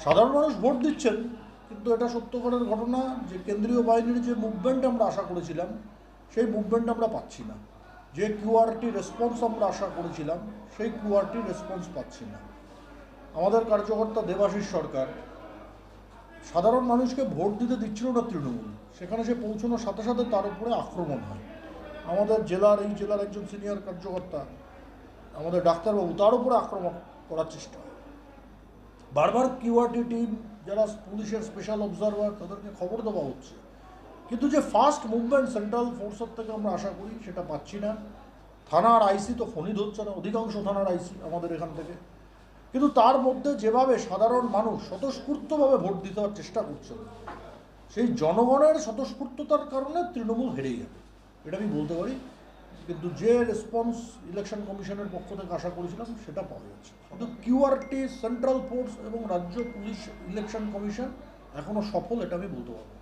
সাধারণ মানুষ ভোট দিচ্ছেন, কিন্তু এটা সত্যকারের ঘটনা যে কেন্দ্রীয় বাহিনীর যে মুভমেন্ট আমরা আশা করেছিলাম সেই মুভমেন্ট আমরা পাচ্ছি না। যে কিউআরটি রেসপন্স আমরা আশা করেছিলাম সেই কিউআরটি রেসপন্স পাচ্ছি না। আমাদের কার্যকর্তা দেবাশিস সরকার সাধারণ মানুষকে ভোট দিতে দিচ্ছিল না তৃণমূল, সেখানে সে পৌঁছানোর সাথে সাথে তার উপরে আক্রমণ হয়। আমাদের এই জেলার একজন সিনিয়র কার্যকর্তা, আমাদের ডাক্তারবাবু, তার উপরে আক্রমণ করার চেষ্টা হয়। বারবার কিউআরটি টিম, যারা পুলিশের স্পেশাল অবজারভার, তাদেরকে খবর দেওয়া হচ্ছে, কিন্তু যে ফাস্ট মুভমেন্ট সেন্ট্রাল ফোর্সের থেকে আমরা আশা করি সেটা পাচ্ছি না। থানার আইসি তো ফোনই ধরছে না, অধিকাংশ থানার আইসি আমাদের এখান থেকে। কিন্তু তার মধ্যে যেভাবে সাধারণ মানুষ স্বতঃস্ফূর্তভাবে ভোট দিতে হওয়ার চেষ্টা করছে, সেই জনগণের স্বতঃস্ফূর্ততার কারণে তৃণমূল হেরেই যাবে, এটা আমি বলতে পারি। কিন্তু যে রেসপন্স ইলেকশন কমিশনের পক্ষ থেকে আশা করেছিলাম সেটা পাওয়া যাচ্ছে। কিন্তু কিউআরটি, সেন্ট্রাল ফোর্স এবং রাজ্য পুলিশ ইলেকশন কমিশন এখনও সফল, এটা আমি বলতে পারবো।